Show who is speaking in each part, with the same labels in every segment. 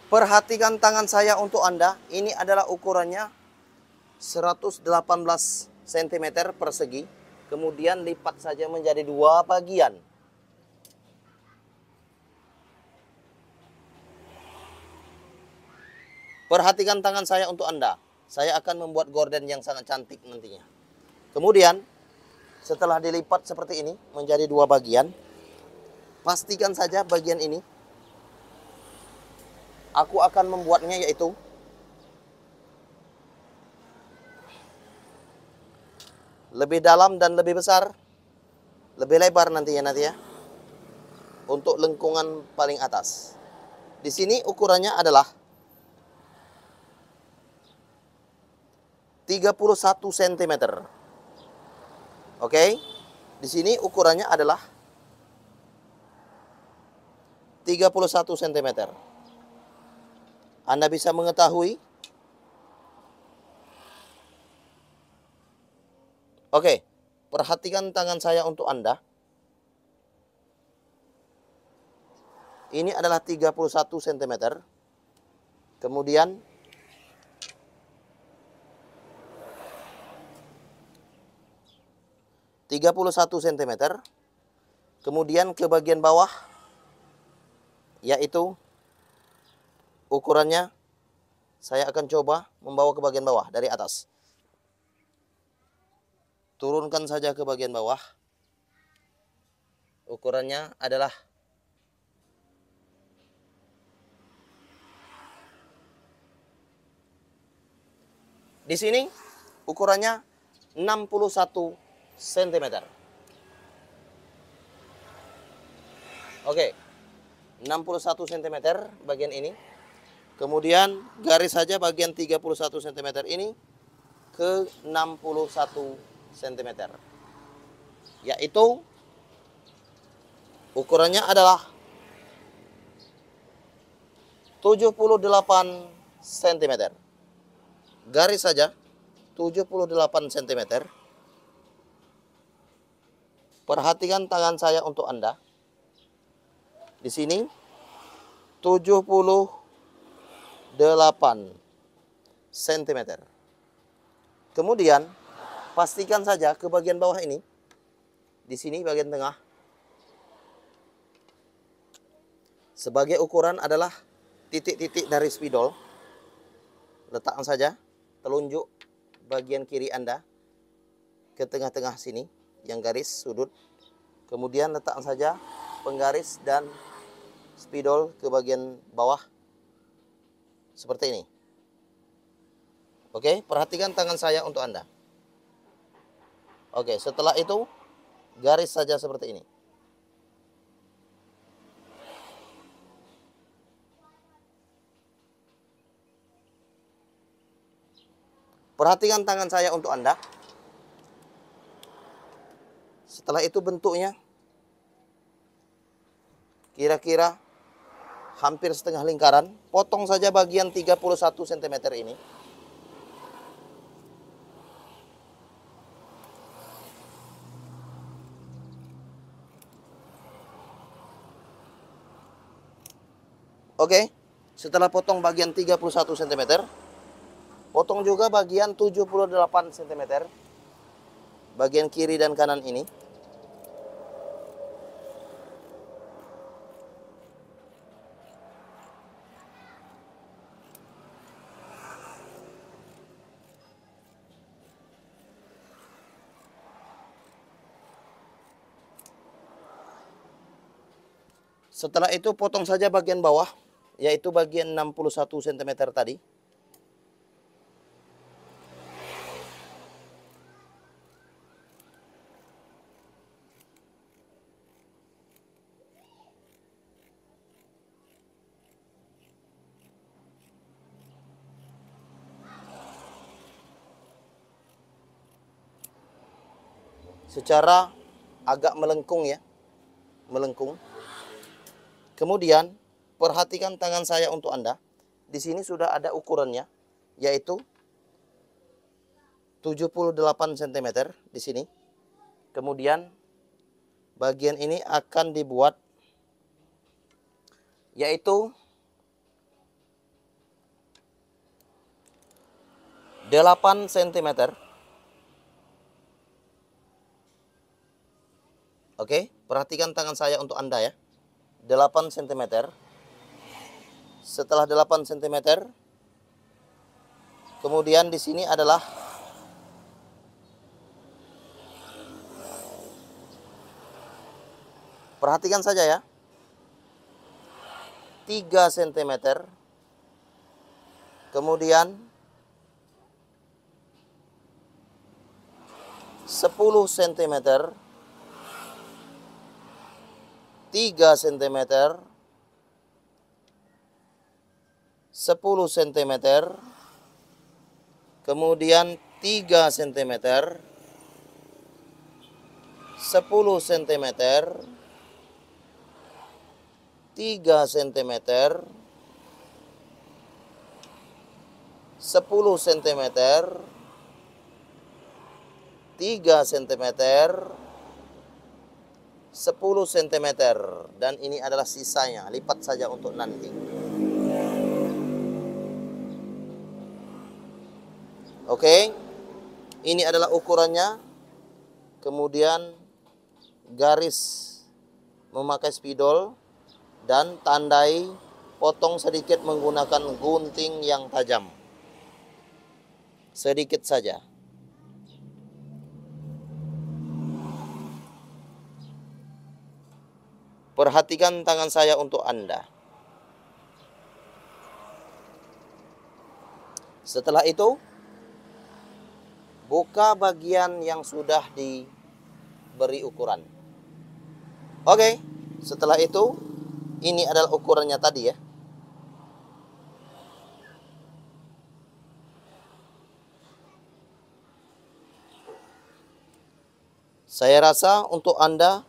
Speaker 1: Perhatikan tangan saya untuk Anda. Ini adalah ukurannya 118 cm persegi. Kemudian lipat saja menjadi dua bagian. Perhatikan tangan saya untuk Anda. Saya akan membuat gorden yang sangat cantik nantinya. Kemudian, setelah dilipat seperti ini menjadi dua bagian, pastikan saja bagian ini aku akan membuatnya yaitu lebih dalam dan lebih besar, lebih lebar nantinya ya. Untuk lengkungan paling atas. Di sini ukurannya adalah 31 cm. Oke. Di sini ukurannya adalah 31 cm. Anda bisa mengetahui. Oke, perhatikan tangan saya untuk Anda. Ini adalah 31 cm. Kemudian cm. Kemudian ke bagian bawah, yaitu ukurannya saya akan coba membawa ke bagian bawah dari atas. Turunkan saja ke bagian bawah. Ukurannya adalah di sini ukurannya 61 cm. Oke. 61 cm bagian ini. Kemudian garis saja bagian 31 cm ini ke 61 cm. Yaitu ukurannya adalah 78 cm. Garis saja 78 cm. Perhatikan tangan saya untuk Anda. Di sini 78 cm. Kemudian pastikan saja ke bagian bawah ini. Di sini bagian tengah. Sebagai ukuran adalah titik-titik dari spidol. Letakkan saja telunjuk bagian kiri Anda ke tengah-tengah sini yang garis sudut. Kemudian letakkan saja penggaris dan spidol ke bagian bawah seperti ini. Oke, perhatikan tangan saya untuk Anda. Oke, setelah itu garis saja seperti ini. Perhatikan tangan saya untuk Anda. Setelah itu bentuknya kira-kira hampir setengah lingkaran. Potong saja bagian 31 cm ini. Oke, setelah potong bagian 31 cm, potong juga bagian 78 cm, bagian kiri dan kanan ini. Setelah itu potong saja bagian bawah, yaitu bagian 61 cm tadi. Secara agak melengkung ya, melengkung. Kemudian perhatikan tangan saya untuk Anda. Di sini sudah ada ukurannya, yaitu 78 cm di sini. Kemudian bagian ini akan dibuat yaitu 8 cm. Oke, perhatikan tangan saya untuk Anda ya. 8 cm. Setelah 8 cm, kemudian di sini adalah perhatikan saja ya. 3 cm. Kemudian 10 cm. 3 cm. 10 cm. Kemudian 3 cm. 10 cm. 3 cm. 10 cm. 3 cm. 10 cm. Dan ini adalah sisanya. Lipat saja untuk nanti. Oke. Ini adalah ukurannya. Kemudian garis memakai spidol dan tandai potong sedikit menggunakan gunting yang tajam. Sedikit saja. Perhatikan tangan saya untuk Anda. Setelah itu, buka bagian yang sudah diberi ukuran. Oke, setelah itu, ini adalah ukurannya tadi ya. Saya rasa untuk Anda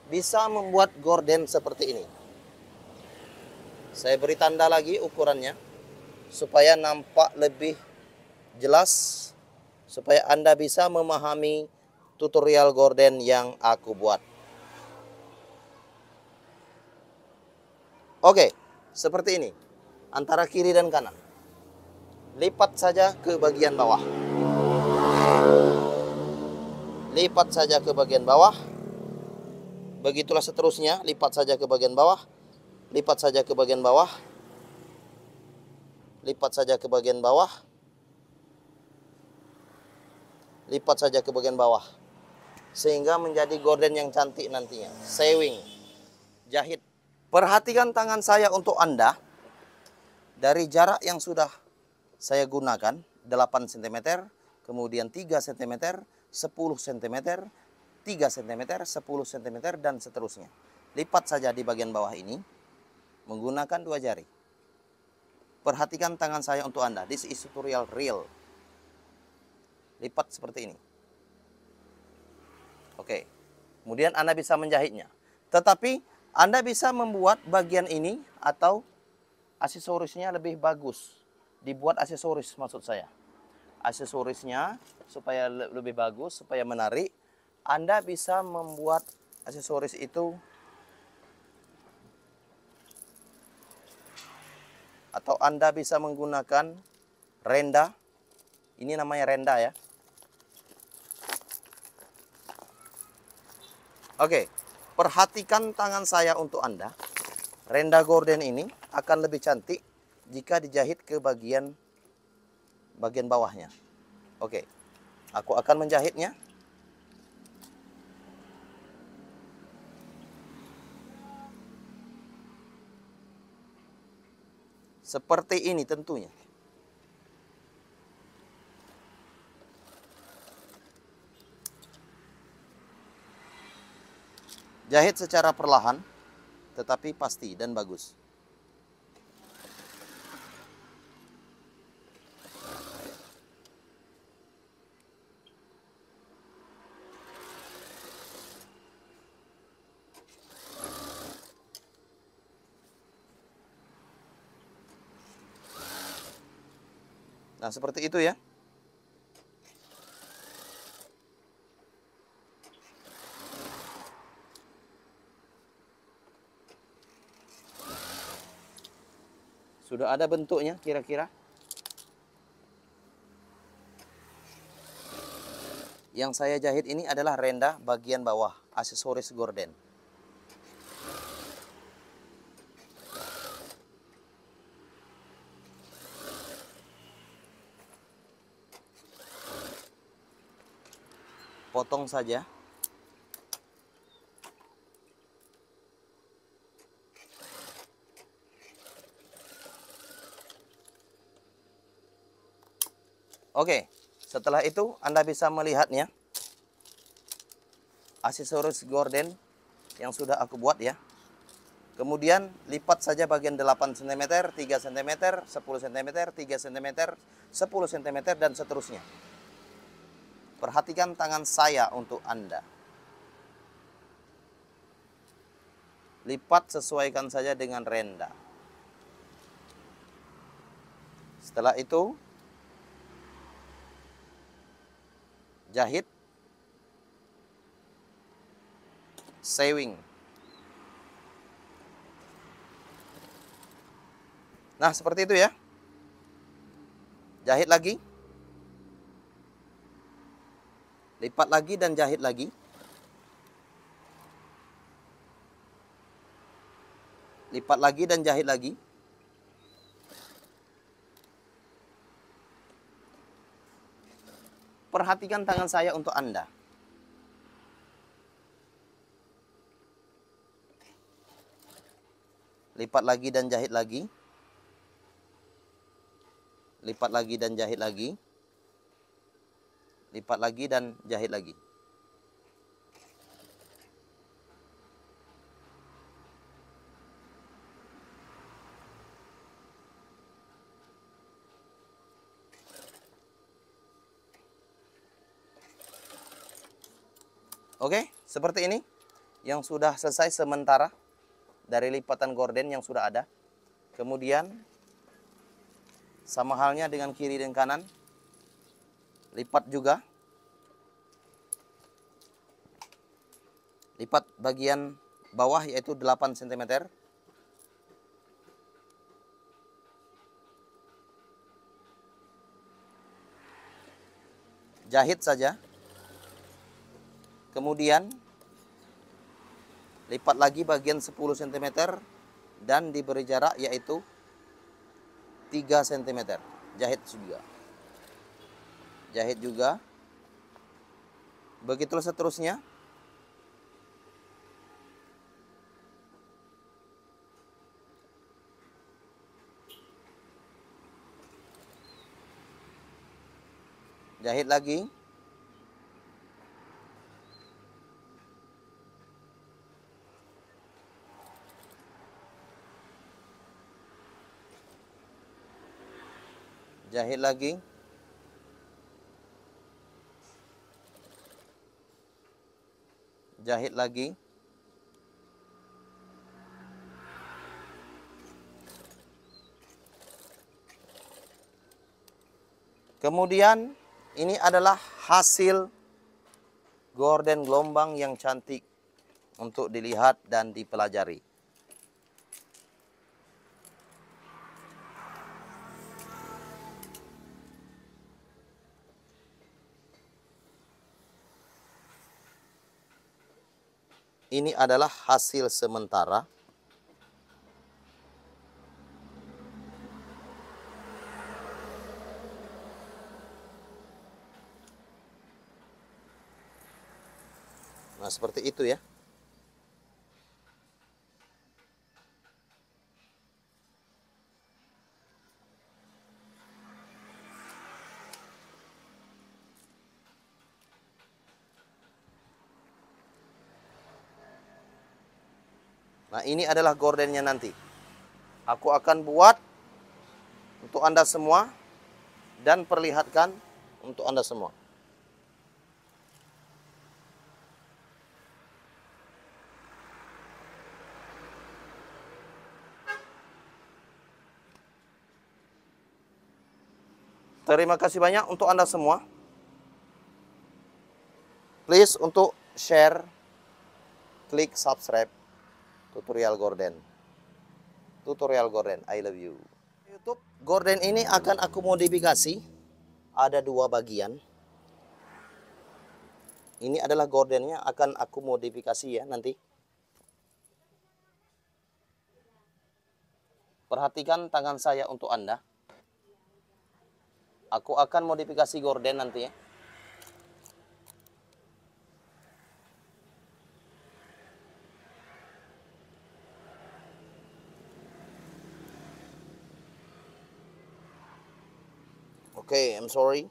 Speaker 1: bisa membuat gorden seperti ini. Saya beri tanda lagi ukurannya supaya nampak lebih jelas, supaya Anda bisa memahami tutorial gorden yang aku buat. Oke, seperti ini. Antara kiri dan kanan. Lipat saja ke bagian bawah. Lipat saja ke bagian bawah. Begitulah seterusnya, lipat saja ke bagian bawah. Lipat saja ke bagian bawah. Lipat saja ke bagian bawah. Lipat saja ke bagian bawah. Sehingga menjadi gorden yang cantik nantinya. Sewing. Jahit. Perhatikan tangan saya untuk Anda. Dari jarak yang sudah saya gunakan, 8 cm, kemudian 3 cm, 10 cm, 3 cm, 10 cm, dan seterusnya. Lipat saja di bagian bawah ini menggunakan 2 jari. Perhatikan tangan saya untuk Anda. This is tutorial real. Lipat seperti ini. Oke. Kemudian Anda bisa menjahitnya. Tetapi Anda bisa membuat bagian ini atau aksesorisnya lebih bagus. Dibuat aksesoris maksud saya. Aksesorisnya supaya lebih bagus, supaya menarik. Anda bisa membuat aksesoris itu atau Anda bisa menggunakan renda. Ini namanya renda ya. Oke, perhatikan tangan saya untuk Anda. Renda gorden ini akan lebih cantik jika dijahit ke bagian bawahnya. Oke, aku akan menjahitnya. Seperti ini tentunya. Jahit secara perlahan, tetapi pasti dan bagus. Nah, seperti itu ya. Sudah ada bentuknya kira-kira. Yang saya jahit ini adalah renda bagian bawah, aksesoris gorden. Potong saja. Oke, setelah itu Anda bisa melihatnya. Aksesoris gorden yang sudah aku buat ya. Kemudian lipat saja bagian 8 cm, 3 cm, 10 cm, 3 cm, 10 cm, dan seterusnya. Perhatikan tangan saya untuk Anda. Lipat sesuaikan saja dengan renda. Setelah itu jahit, sewing. Nah, seperti itu ya. Jahit lagi. Lipat lagi dan jahit lagi. Lipat lagi dan jahit lagi. Perhatikan tangan saya untuk Anda. Lipat lagi dan jahit lagi. Lipat lagi dan jahit lagi. Lipat lagi dan jahit lagi. Oke, seperti ini. Yang sudah selesai sementara dari lipatan gorden yang sudah ada. Kemudian sama halnya dengan kiri dan kanan. Lipat juga. Lipat bagian bawah yaitu 8 cm. Jahit saja. Kemudian lipat lagi bagian 10 cm dan diberi jarak yaitu 3 cm. Jahit juga. Jahit juga. Begitulah seterusnya. Jahit lagi. Jahit lagi. Jahit lagi. Kemudian ini adalah hasil gorden gelombang yang cantik untuk dilihat dan dipelajari. Ini adalah hasil sementara. Nah, seperti itu ya. Nah, ini adalah gordennya nanti. Aku akan buat untuk Anda semua dan perlihatkan untuk Anda semua. Terima kasih banyak untuk Anda semua. Please untuk share, klik subscribe tutorial gorden. Tutorial gorden, I love you. YouTube gorden ini akan aku modifikasi. Ada 2 bagian. Ini adalah gordennya, akan aku modifikasi ya nanti. Perhatikan tangan saya untuk Anda. Aku akan modifikasi gorden nanti ya. Oke, I'm sorry.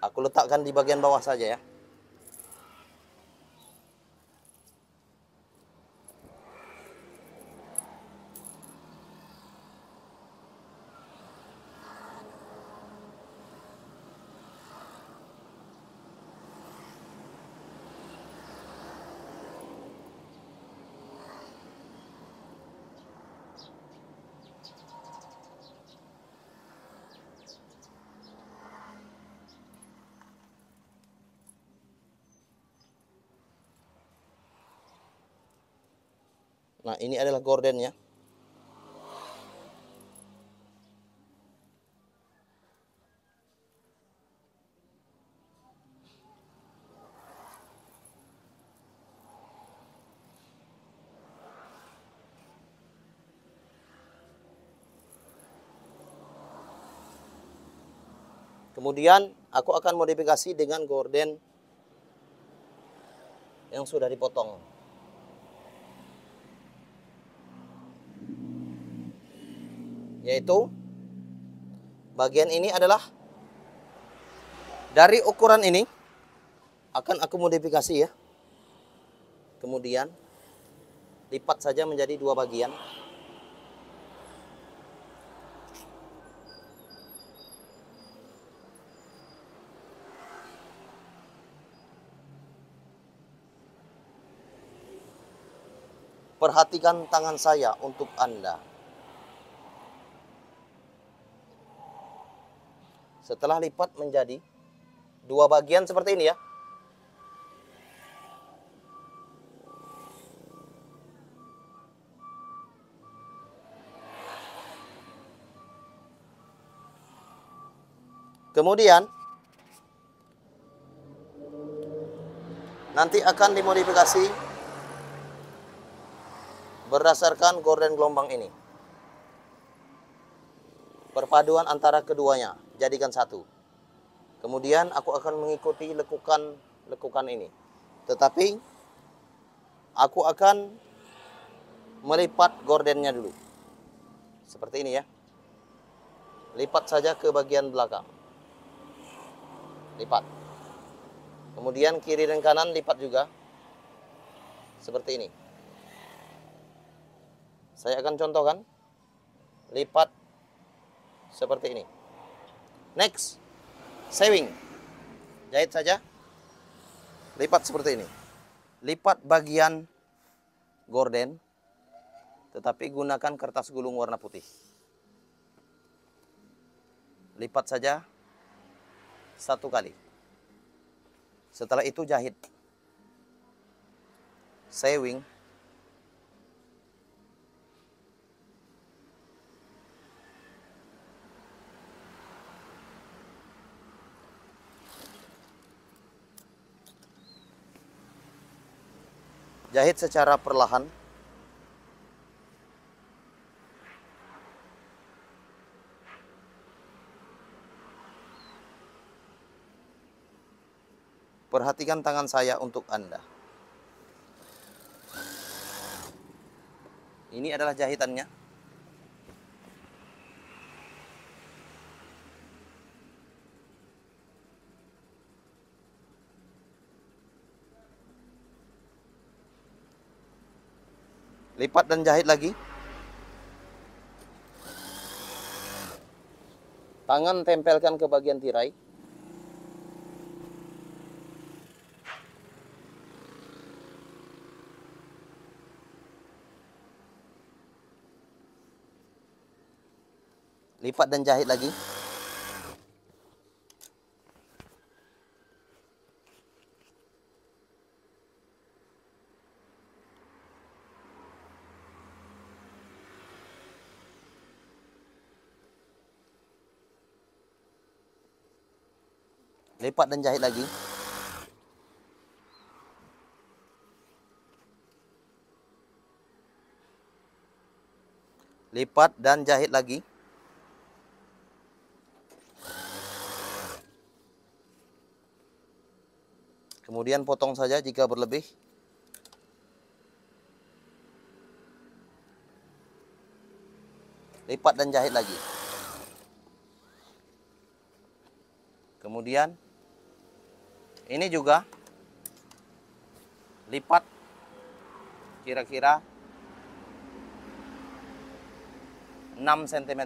Speaker 1: Aku letakkan di bagian bawah saja ya. Nah, ini adalah gordennya. Kemudian aku akan modifikasi dengan gorden yang sudah dipotong. Yaitu bagian ini adalah dari ukuran ini akan aku modifikasi ya. Kemudian lipat saja menjadi dua bagian. Perhatikan tangan saya untuk Anda. Setelah lipat menjadi dua bagian seperti ini ya. Kemudian nanti akan dimodifikasi berdasarkan gorden gelombang ini. Perpaduan antara keduanya, jadikan satu. Kemudian aku akan mengikuti lekukan ini. Tetapi aku akan melipat gordennya dulu. Seperti ini ya. Lipat saja ke bagian belakang. Lipat. Kemudian kiri dan kanan lipat juga. Seperti ini. Saya akan contohkan. Lipat seperti ini. Next. Sewing. Jahit saja. Lipat seperti ini. Lipat bagian gorden. Tetapi gunakan kertas gulung warna putih. Lipat saja satu kali. Setelah itu jahit. Sewing. Jahit secara perlahan. Perhatikan tangan saya untuk Anda. Ini adalah jahitannya. Lipat dan jahit lagi. Tangan tempelkan ke bagian tirai. Lipat dan jahit lagi. Lipat dan jahit lagi. Lipat dan jahit lagi. Kemudian potong saja jika berlebih. Lipat dan jahit lagi. Kemudian ini juga lipat kira-kira 6 cm.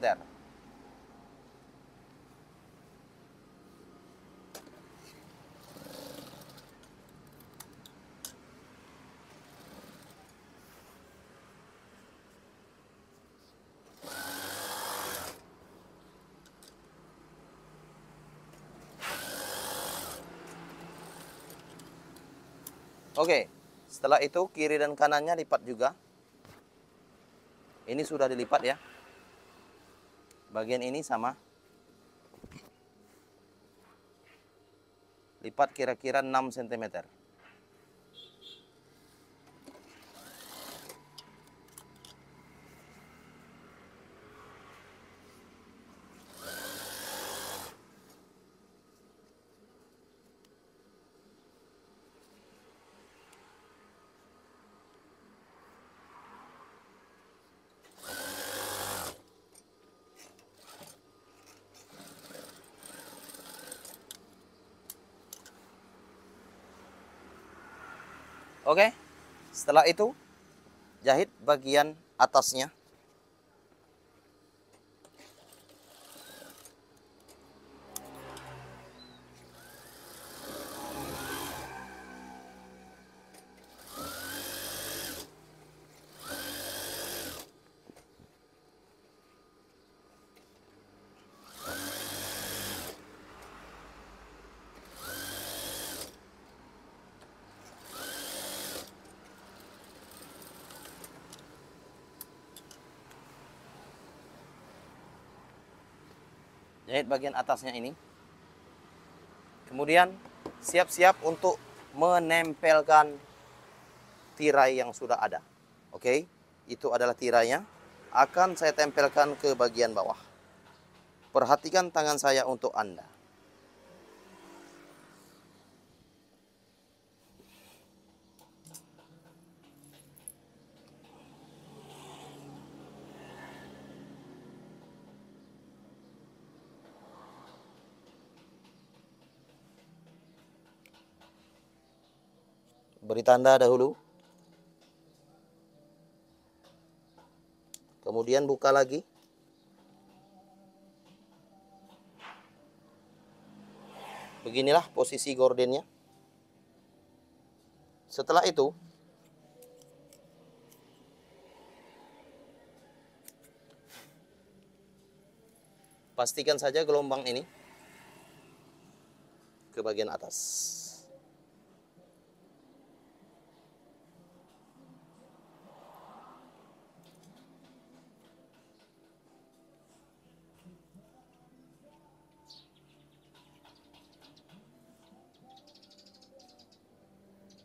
Speaker 1: Oke, setelah itu kiri dan kanannya lipat juga. Ini sudah dilipat ya. Bagian ini sama. Lipat kira-kira 6 cm. Oke, setelah itu jahit bagian atasnya. Jahit bagian atasnya ini. Kemudian siap-siap untuk menempelkan tirai yang sudah ada. Oke, itu adalah tirainya. Akan saya tempelkan ke bagian bawah. Perhatikan tangan saya untuk Anda. Beri tanda dahulu. Kemudian buka lagi. Beginilah posisi gordennya. Setelah itu, pastikan saja gelombang ini ke bagian atas.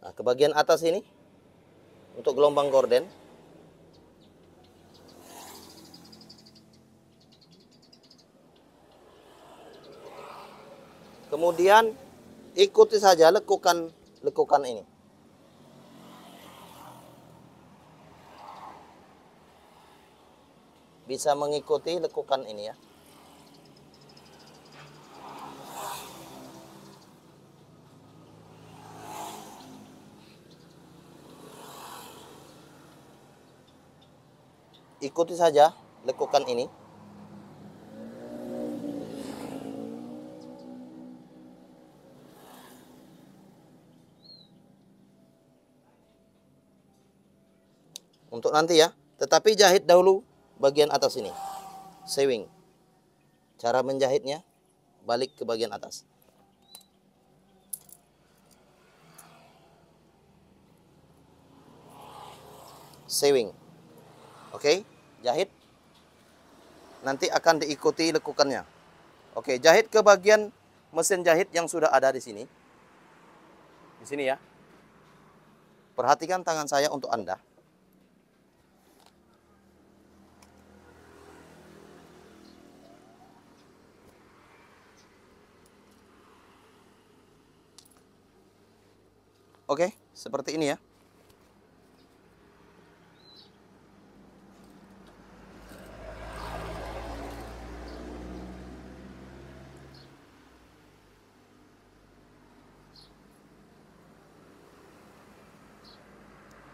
Speaker 1: Nah, ke bagian atas ini untuk gelombang gorden. Kemudian ikuti saja lekukan ini. Bisa mengikuti lekukan ini ya. Ikuti saja lekukan ini. Untuk nanti ya, tetapi jahit dahulu bagian atas ini. Sewing. Cara menjahitnya balik ke bagian atas. Sewing. Oke, jahit. Nanti akan diikuti lekukannya. Oke, jahit ke bagian mesin jahit yang sudah ada di sini. Di sini ya. Perhatikan tangan saya untuk Anda. Oke, seperti ini ya.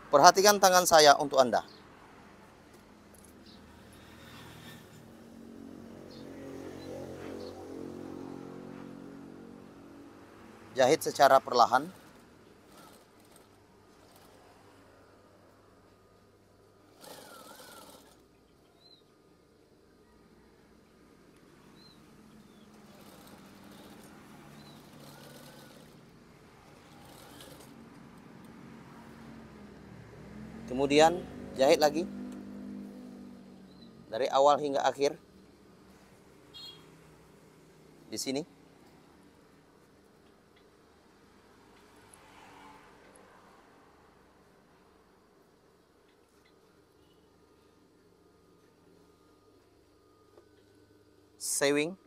Speaker 1: Perhatikan tangan saya untuk Anda. Jahit secara perlahan. Kemudian jahit lagi dari awal hingga akhir di sini. Sewing.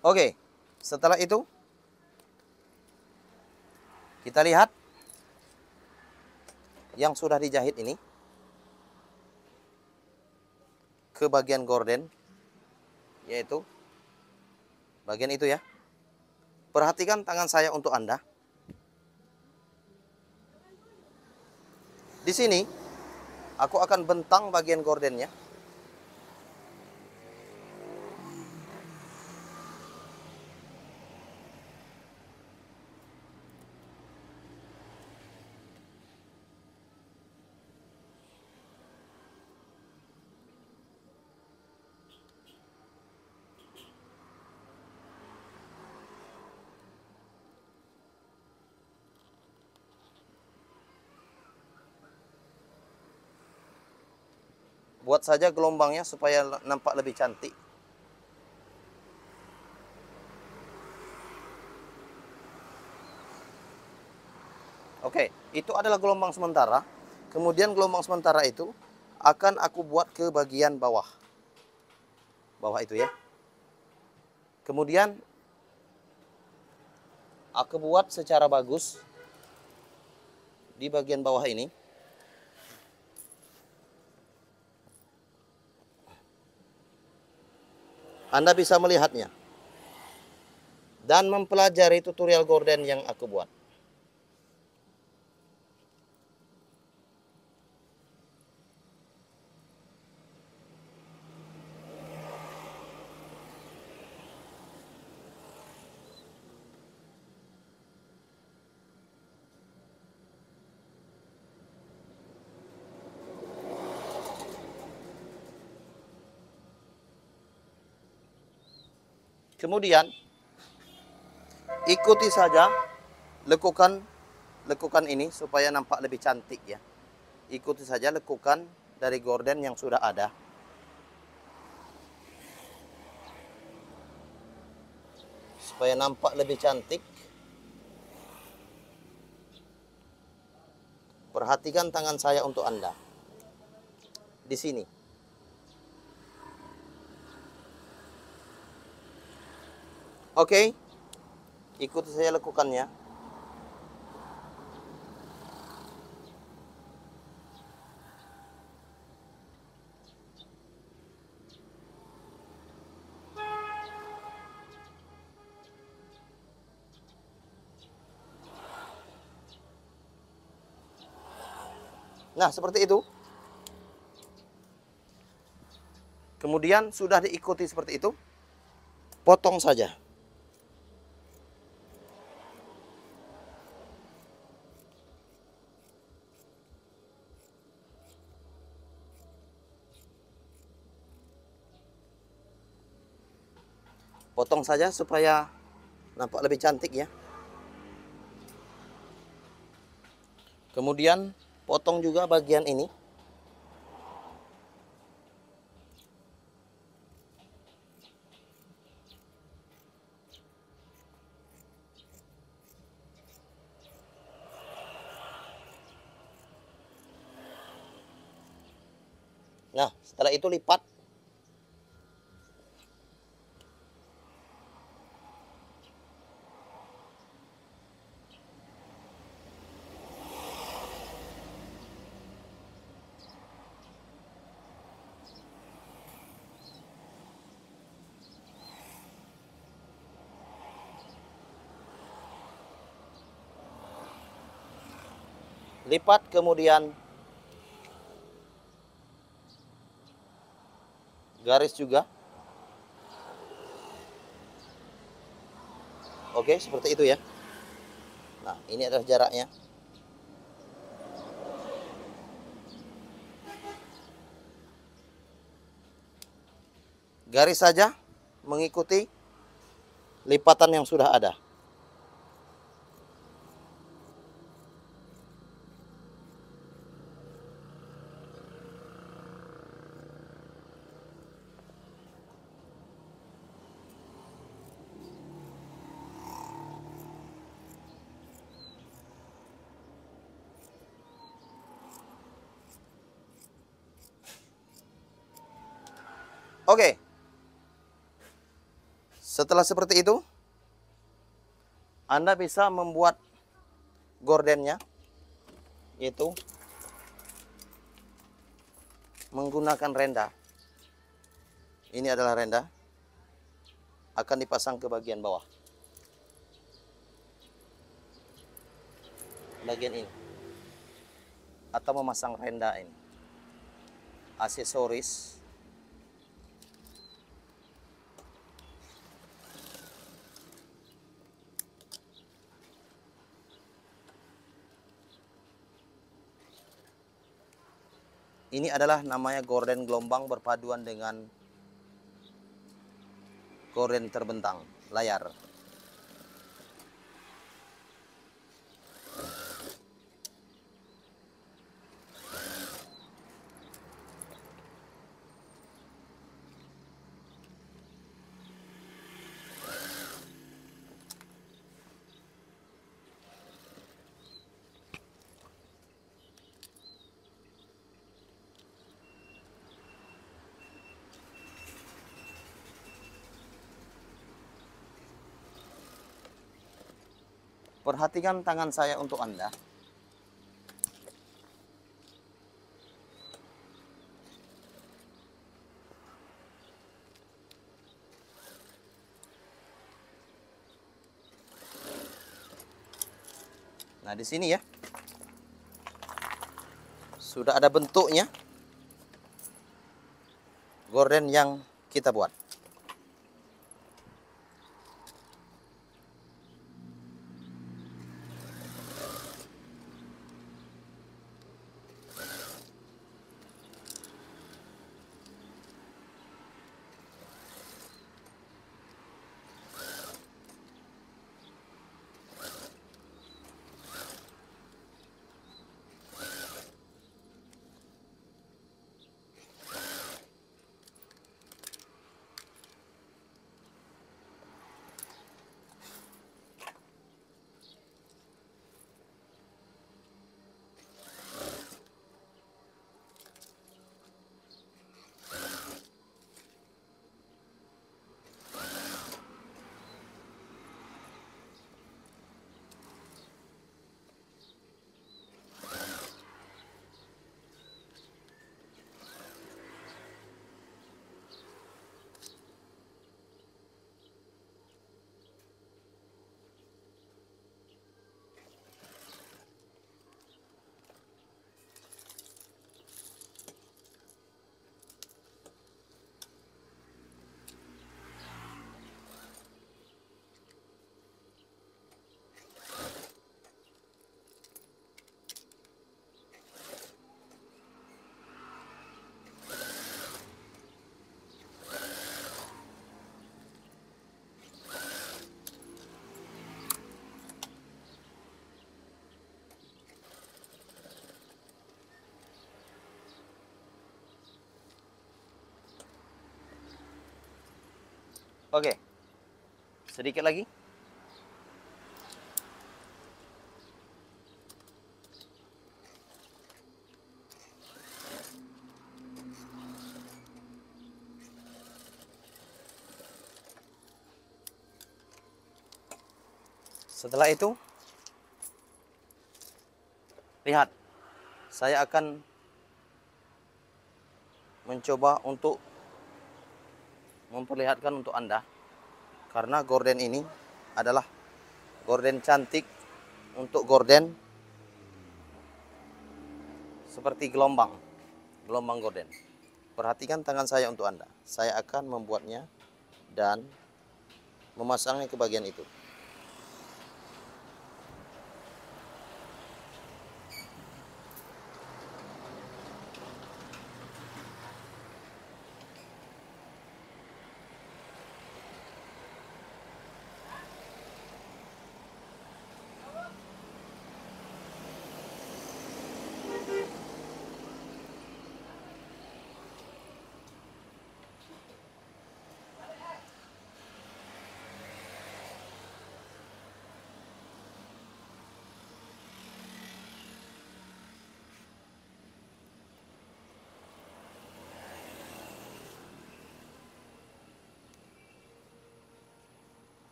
Speaker 1: Oke, setelah itu kita lihat yang sudah dijahit ini ke bagian gorden, yaitu bagian itu ya. Perhatikan tangan saya untuk Anda. Di sini aku akan bentang bagian gordennya. Buat saja gelombangnya supaya nampak lebih cantik. Oke, itu adalah gelombang sementara. Kemudian gelombang sementara itu akan aku buat ke bagian bawah. Bawah itu ya. Kemudian aku buat secara bagus di bagian bawah ini. Anda bisa melihatnya dan mempelajari tutorial gorden yang aku buat. Kemudian ikuti saja lekukan ini supaya nampak lebih cantik ya. Ikuti saja lekukan dari gorden yang sudah ada. Supaya nampak lebih cantik. Perhatikan tangan saya untuk Anda. Di sini. Oke. Ikuti saya lekukannya. Nah, seperti itu. Kemudian sudah diikuti seperti itu, potong saja. Potong saja supaya nampak lebih cantik ya. Kemudian potong juga bagian ini. Nah, setelah itu lipat. Lipat kemudian garis juga. Oke, seperti itu ya. Nah, ini adalah jaraknya. Garis saja mengikuti lipatan yang sudah ada. Oke. Setelah seperti itu, Anda bisa membuat gordennya, yaitu menggunakan renda. Ini adalah renda, akan dipasang ke bagian bawah. Bagian ini. Atau memasang renda ini. Aksesoris. Ini adalah namanya gorden gelombang berpaduan dengan gorden terbentang layar. Perhatikan tangan saya untuk Anda. Nah, di sini ya. Sudah ada bentuknya. Gorden yang kita buat. Oke, sedikit lagi. Setelah itu, lihat, saya akan mencoba untuk memperlihatkan untuk Anda, karena gorden ini adalah gorden cantik untuk gorden seperti gelombang gorden. Perhatikan tangan saya untuk Anda. Saya akan membuatnya dan memasangnya ke bagian itu.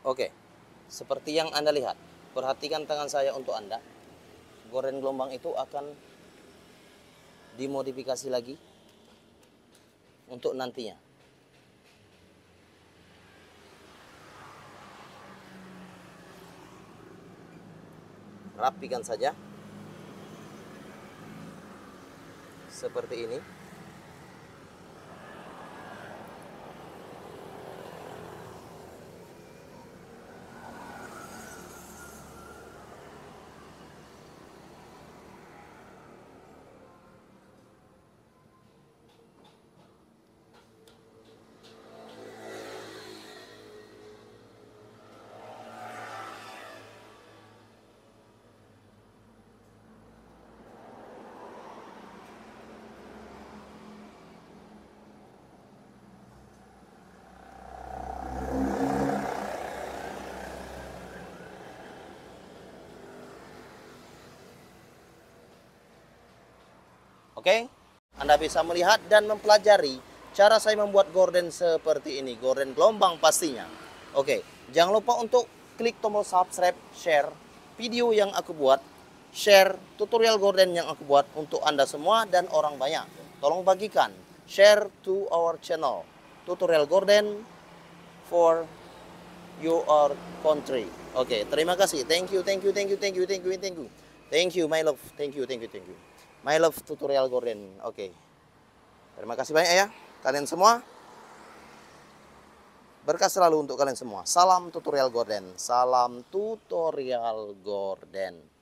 Speaker 1: Oke, seperti yang Anda lihat, perhatikan tangan saya untuk Anda. Gorden gelombang itu akan dimodifikasi lagi untuk nantinya. Rapikan saja seperti ini. Oke, Anda bisa melihat dan mempelajari cara saya membuat gorden seperti ini. Gorden gelombang pastinya. Oke, jangan lupa untuk klik tombol subscribe, share video yang aku buat, share tutorial gorden yang aku buat untuk Anda semua dan orang banyak. Tolong bagikan, share to our channel, tutorial gorden for your country. Oke, terima kasih. Thank you, thank you, thank you, thank you, thank you, thank you. Thank you, my love. Thank you, thank you, thank you. My love tutorial gorden. Oke. Terima kasih banyak ya kalian semua. Berkah selalu untuk kalian semua. Salam tutorial gorden. Salam tutorial gorden.